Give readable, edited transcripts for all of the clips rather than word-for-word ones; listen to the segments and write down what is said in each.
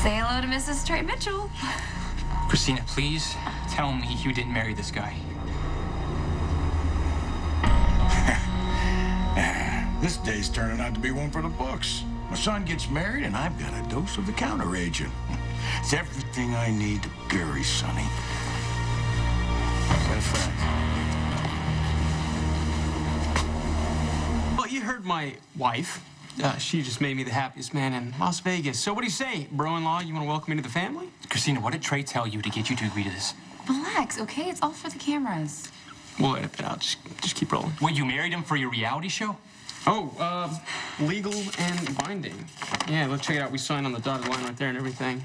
Say hello to Mrs. Trey Mitchell. Kristina, please tell me you didn't marry this guy. This day's turning out to be one for the books. My son gets married, and I've got a dose of the counteragent. It's everything I need to bury Sonny. Is that a fact? Well, you heard my wife. She just made me the happiest man in Las Vegas. So what do you say, bro-in-law? You want to welcome me to the family? Kristina, what did Trey tell you to get you to agree to this? Relax, okay? It's all for the cameras. We'll edit that out. Just keep rolling. Wait, you married him for your reality show? Oh, legal and binding. Yeah, let's check it out. We signed on the dotted line right there and everything.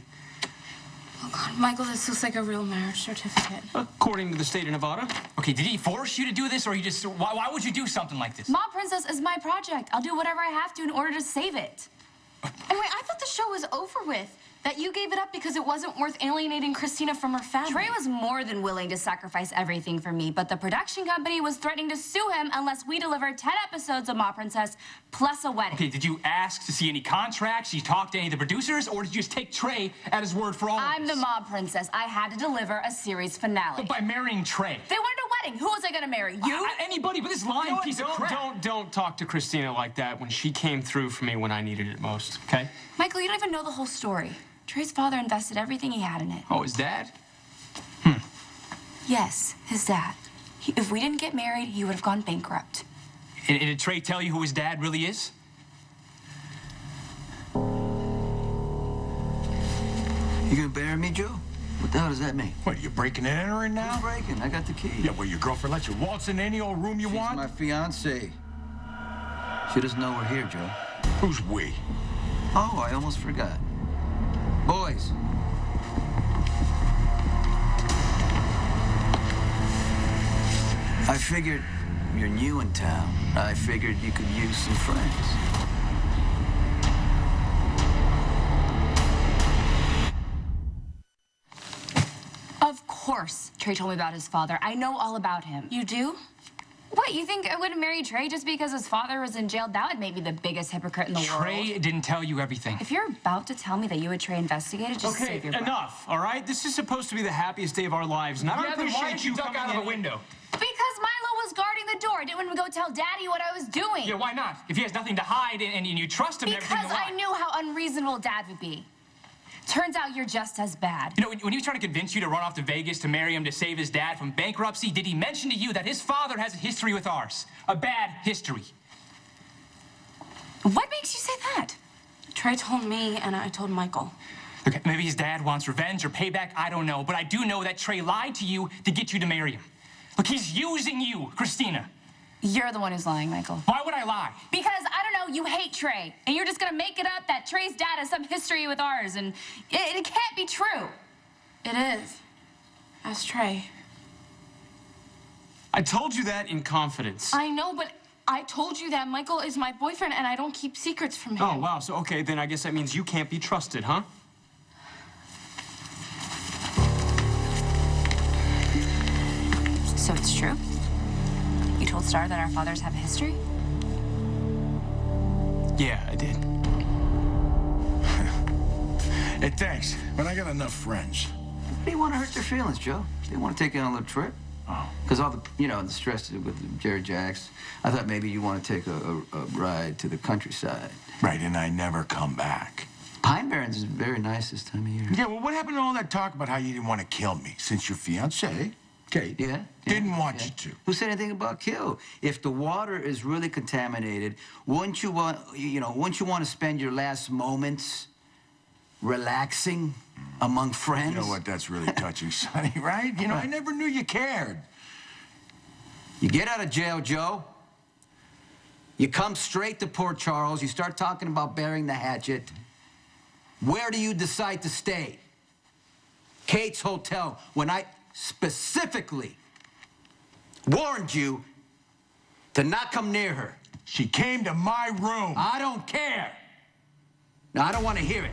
Oh, God, Michael, this looks like a real marriage certificate. According to the state of Nevada. Okay, did he force you to do this, or you just... Why would you do something like this? Mob Princess is my project. I'll do whatever I have to in order to save it. And wait, I thought the show was over with. That you gave it up because it wasn't worth alienating Kristina from her family. Trey was more than willing to sacrifice everything for me, but the production company was threatening to sue him unless we delivered 10 episodes of Mob Princess plus a wedding. Okay, did you ask to see any contracts? Did you talk to any of the producers, or did you just take Trey at his word for all of I'm this? the Mob Princess. I had to deliver a series finale. But by marrying Trey. They wanted a wedding. Who was I gonna marry? You? Anybody but this lying piece of crap. Don't talk to Kristina like that when she came through for me when I needed it most, okay? Michael, you don't even know the whole story. Trey's father invested everything he had in it. Oh, his dad? Yes, his dad. If we didn't get married, he would have gone bankrupt. And did Trey tell you who his dad really is? You gonna bury me, Joe? What the hell does that mean? What, you breaking and entering now? Who's breaking? I got the key. Yeah, well, your girlfriend lets you waltz in any old room you She's want? my fiancée. She doesn't know we're here, Joe. Who's we? Oh, I almost forgot. Boys. I figured you're new in town. I figured you could use some friends. Of course, Trey told me about his father. I know all about him. You do? What, you think I wouldn't marry Trey just because his father was in jail? That would make me the biggest hypocrite in the world. Trey didn't tell you everything. If you're about to tell me that you and Trey investigated, just Okay, save your breath. enough, all right? This is supposed to be the happiest day of our lives, and I don't Yeah, then why appreciate did you duck coming out of in a window? Because Milo was guarding the door. I didn't want to go tell Daddy what I was doing. Yeah, why not? If he has nothing to hide and you trust him and everything, Because then I why? knew how unreasonable Dad would be. Turns out you're just as bad. You know, when he was trying to convince you to run off to Vegas to marry him to save his dad from bankruptcy, did he mention to you that his father has a history with ours? A bad history. What makes you say that? Trey told me, and I told Michael. Okay, maybe his dad wants revenge or payback, I don't know. But I do know that Trey lied to you to get you to marry him. Look, he's using you, Kristina. You're the one who's lying, Michael. Why would I lie? Because, I don't know, you hate Trey. And you're just gonna make it up that Trey's dad has some history with ours, and it can't be true. It is. Ask Trey. I told you that in confidence. I know, but I told you that Michael is my boyfriend, and I don't keep secrets from him. Oh, wow. So, okay, then I guess that means you can't be trusted, huh? So it's true? You told Star that our fathers have a history? Yeah, I did. Hey, thanks, but I got enough friends. They want to hurt their feelings, Joe. They want to take you on a little trip. Oh. Because all the, the stress with Jerry Jacks, I thought maybe you want to take a ride to the countryside. Right, and I never come back. Pine Barrens is very nice this time of year. Yeah, well, what happened to all that talk about how you didn't want to kill me since your fiancée, Kate, didn't want you to? Who said anything about kill? If the water is really contaminated, wouldn't you want, wouldn't you want to spend your last moments relaxing among friends? You know what? That's really touching, Sonny, right? You know, I never knew you cared. You get out of jail, Joe. You come straight to Port Charles. You start talking about burying the hatchet. Where do you decide to stay? Kate's Hotel, when I specifically warned you to not come near her. She came to my room. I don't care. No, I don't want to hear it.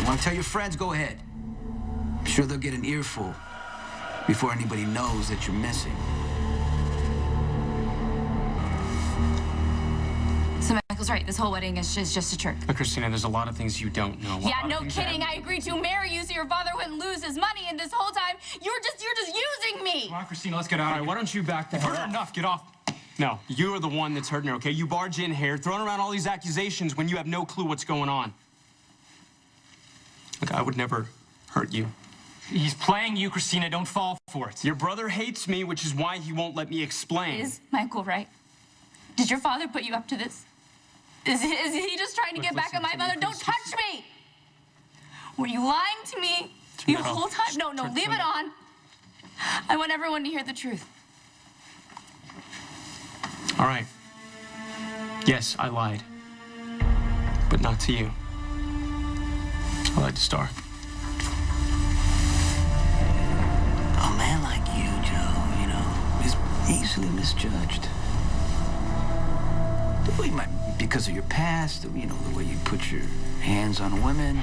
You want to tell your friends? Go ahead. I'm sure they'll get an earful before anybody knows that you're missing. So, Michael, Michael's right. This whole wedding is just a trick. But Kristina, there's a lot of things you don't know. Yeah, no kidding. I agreed to marry you so your father wouldn't lose his money, and this whole time you're just using me. Come on, Kristina, let's get out of here. Why don't you back the You've hell heard up? enough. Get off. No, you're the one that's hurting her, okay? You barge in here, throwing around all these accusations when you have no clue what's going on. Look, I would never hurt you. He's playing you, Kristina. Don't fall for it. Your brother hates me, which is why he won't let me explain. Is Michael right? Did your father put you up to this? Is he just trying to get back at my mother? Don't touch me! Were you lying to me the whole time? No, leave it on. I want everyone to hear the truth. All right. Yes, I lied. But not to you. I lied to Star. A man like you, Joe, you know, is easily misjudged. Because of your past, you know, the way you put your hands on women,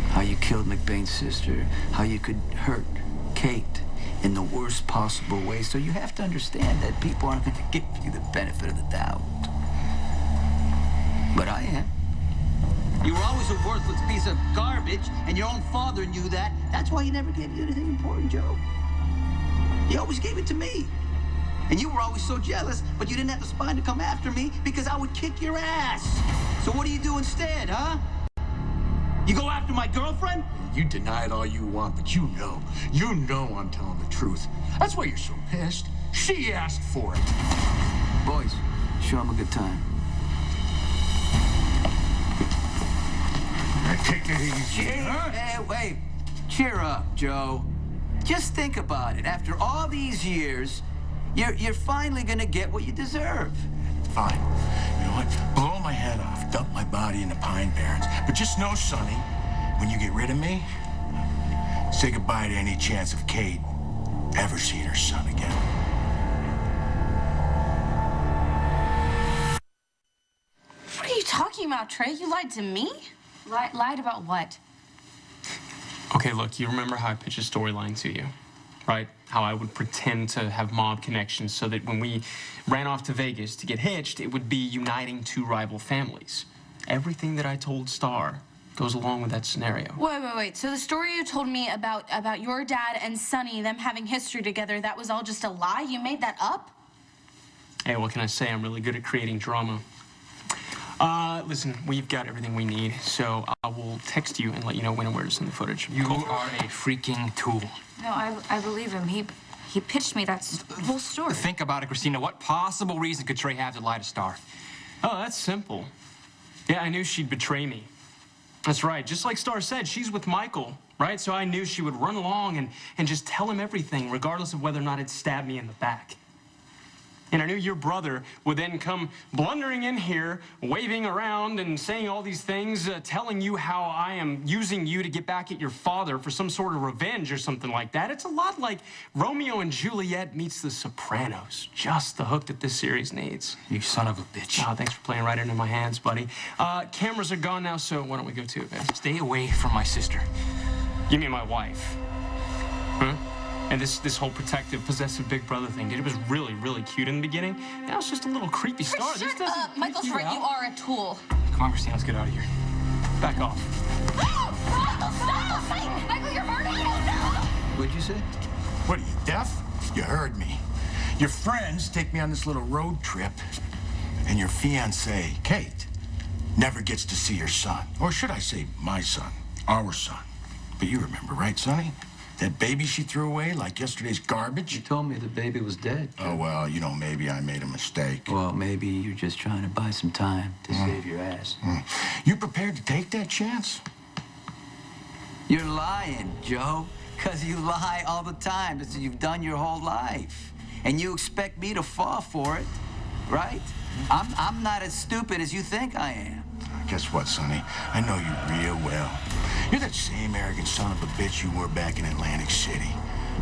how you killed McBain's sister, how you could hurt Kate in the worst possible way. So you have to understand that people aren't going to give you the benefit of the doubt. But I am. You were always a worthless piece of garbage, and your own father knew that. That's why he never gave you anything important, Joe. He always gave it to me. And you were always so jealous, but you didn't have the spine to come after me because I would kick your ass. So what do you do instead, huh? You go after my girlfriend? You deny it all you want, but you know I'm telling the truth. That's why you're so pissed. She asked for it. Boys, show him a good time. Now, take it easy, huh? Hey, wait. Cheer up, Joe. Just think about it. After all these years, you're finally gonna get what you deserve. Fine. You know what? Blow my head off, dump my body in the Pine Barrens. But just know, Sonny, when you get rid of me, say goodbye to any chance of Kate ever seeing her son again. What are you talking about, Trey? You lied to me? Lied about what? Okay, look, you remember how I pitched a storyline to you, right? How I would pretend to have mob connections so that when we ran off to Vegas to get hitched, it would be uniting two rival families. Everything that I told Star goes along with that scenario. Wait. So the story you told me about your dad and Sonny, them having history together, that was all just a lie? You made that up? Hey, what can I say? I'm really good at creating drama. Listen, we've got everything we need, so I will text you and let you know when and where to send the footage. You are a freaking tool. No, I believe him. He pitched me that whole story. Think about it, Kristina. What possible reason could Trey have to lie to Star? Oh, that's simple. Yeah, I knew she'd betray me. That's right. Just like Star said, she's with Michael, right? So I knew she would run along and just tell him everything, regardless of whether or not it stabbed me in the back. And I knew your brother would then come blundering in here, waving around and saying all these things, telling you how I am using you to get back at your father for some sort of revenge or something like that. It's a lot like Romeo and Juliet meets The Sopranos. Just the hook that this series needs. You son of a bitch. Oh, thanks for playing right into my hands, buddy. Cameras are gone now, so why don't we go to it, man? Stay away from my sister. You mean my wife? Huh? And this whole protective, possessive big brother thing, dude, it was really, really cute in the beginning. Now it's just a little creepy Star. This doesn't creep Michael's you right. out. You are a tool. Come on, Kristina, let's get out of here. Back off. Michael, you're hurting me. No. What'd you say? What are you, deaf? You heard me. Your friends take me on this little road trip, and your fiancée, Kate, never gets to see her son. Or should I say my son, our son. But you remember, right, Sonny? That baby she threw away like yesterday's garbage? You told me the baby was dead. Oh, well, you know, maybe I made a mistake. Well, maybe you're just trying to buy some time to save your ass. You prepared to take that chance? You're lying, Joe, because you lie all the time. That's what you've done your whole life. And you expect me to fall for it, right? I'm not as stupid as you think I am. Guess what, Sonny? I know you real well. You're that same arrogant son of a bitch you were back in Atlantic City.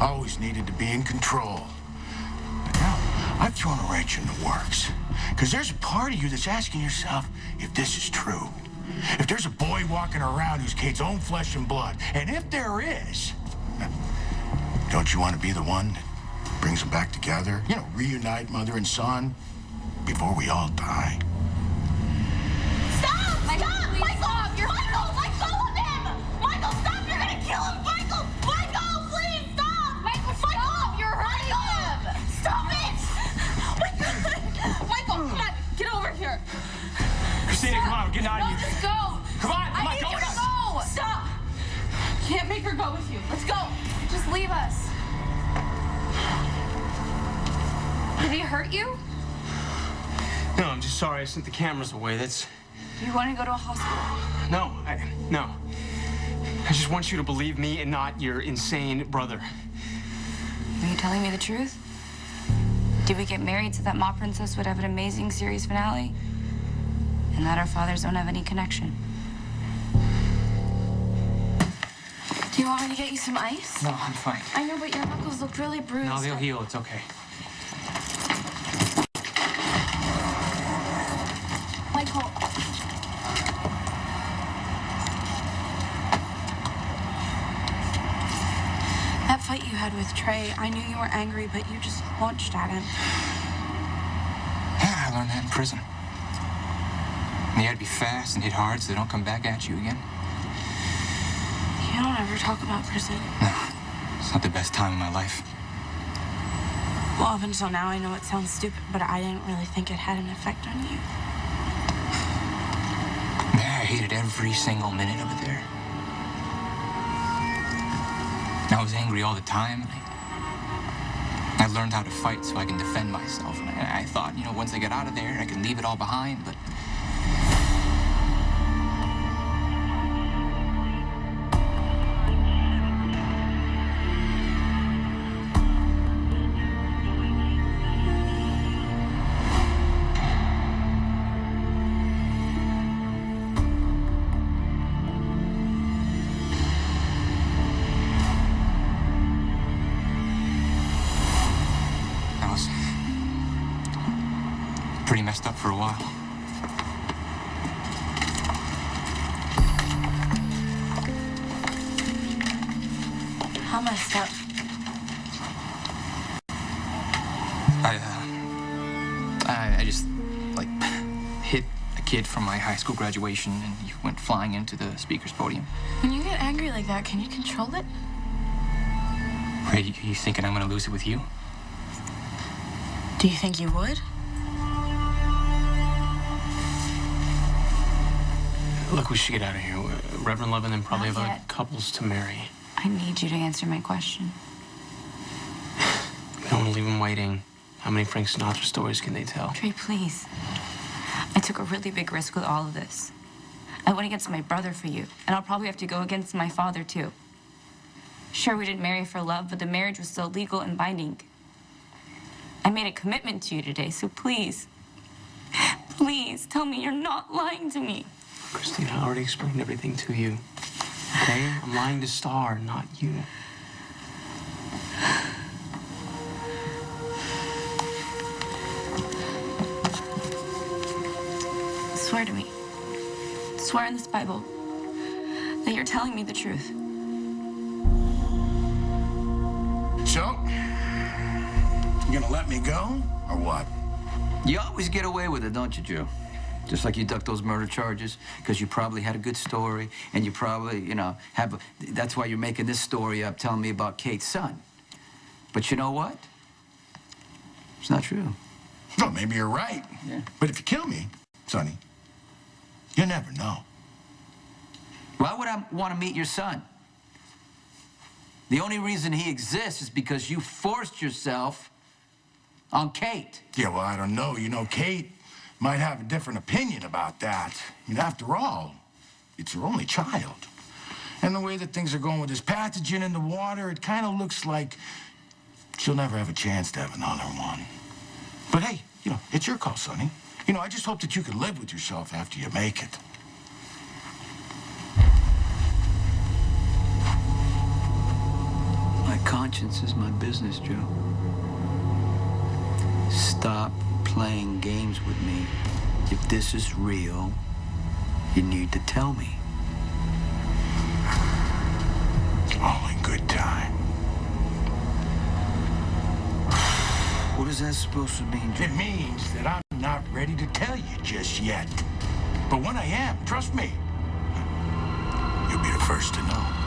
Always needed to be in control. But now, I've thrown a wrench in the works. Because there's a part of you that's asking yourself if this is true. If there's a boy walking around who's Kate's own flesh and blood. And if there is, don't you want to be the one that brings them back together? You know, reunite mother and son before we all die. please stop. Michael, let go of him! Michael, stop! You're gonna kill him! Michael! Michael, please stop! Michael, stop! You're hurting him! Stop it! Oh my God! Michael, come on, get over here. Kristina, come on, we're getting out of No, here. just go. Come on, I need you to go. Stop. Can't make her go with you. Let's go. Just leave us. Did he hurt you? No, I'm just sorry I sent the cameras away. That's... Do you want to go to a hospital? No. I just want you to believe me and not your insane brother. Are you telling me the truth? Did we get married so that Ma Princess would have an amazing series finale? And that our fathers don't have any connection? Do you want me to get you some ice? No, I'm fine. I know, but your knuckles look really bruised. No, they'll heal. It's okay. Michael. That fight you had with Trey, I knew you were angry, but you just launched at him. Yeah, I learned that in prison. And you had to be fast and hit hard so they don't come back at you again. You don't ever talk about prison. No, it's not the best time of my life. Well, up until now, I know it sounds stupid, but I didn't really think it had an effect on you. Yeah, I hated every single minute of it there. I was angry all the time. I learned how to fight so I can defend myself. And I thought, once I get out of there, I can leave it all behind, but... pretty messed up for a while. How messed up? I just, hit a kid from my high school graduation and he went flying into the speaker's podium. When you get angry like that, can you control it? Wait, you thinking I'm gonna lose it with you? Do you think you would? Look, we should get out of here. Reverend Love and then probably Not have yet. couples to marry. I need you to answer my question. We don't want to leave them waiting. How many Frank Sinatra stories can they tell? Trey, please. I took a really big risk with all of this. I went against my brother for you, and I'll probably have to go against my father, too. Sure, we didn't marry for love, but the marriage was still legal and binding. I made a commitment to you today, so please, tell me you're not lying to me. Kristina, I already explained everything to you. Okay? I'm lying to Star, not you. Swear to me. Swear in this Bible that you're telling me the truth. So, you gonna let me go, or what? You always get away with it, don't you, Joe? Just like you ducked those murder charges, because you probably had a good story, and you probably, that's why you're making this story up, telling me about Kate's son. But you know what? It's not true. Well, maybe you're right. Yeah. But if you kill me, Sonny, you never know. Why would I want to meet your son? The only reason he exists is because you forced yourself on Kate. Yeah, well, I don't know. Kate might have a different opinion about that. After all, it's her only child. And the way that things are going with this pathogen in the water, it kind of looks like she'll never have a chance to have another one. But hey, it's your call, Sonny. I just hope that you can live with yourself after you make it. My conscience is my business, Joe. Stop playing games with me. If this is real, you need to tell me. All in good time. What is that supposed to mean, Joe? It means that I'm not ready to tell you just yet. But when I am, trust me, first to know.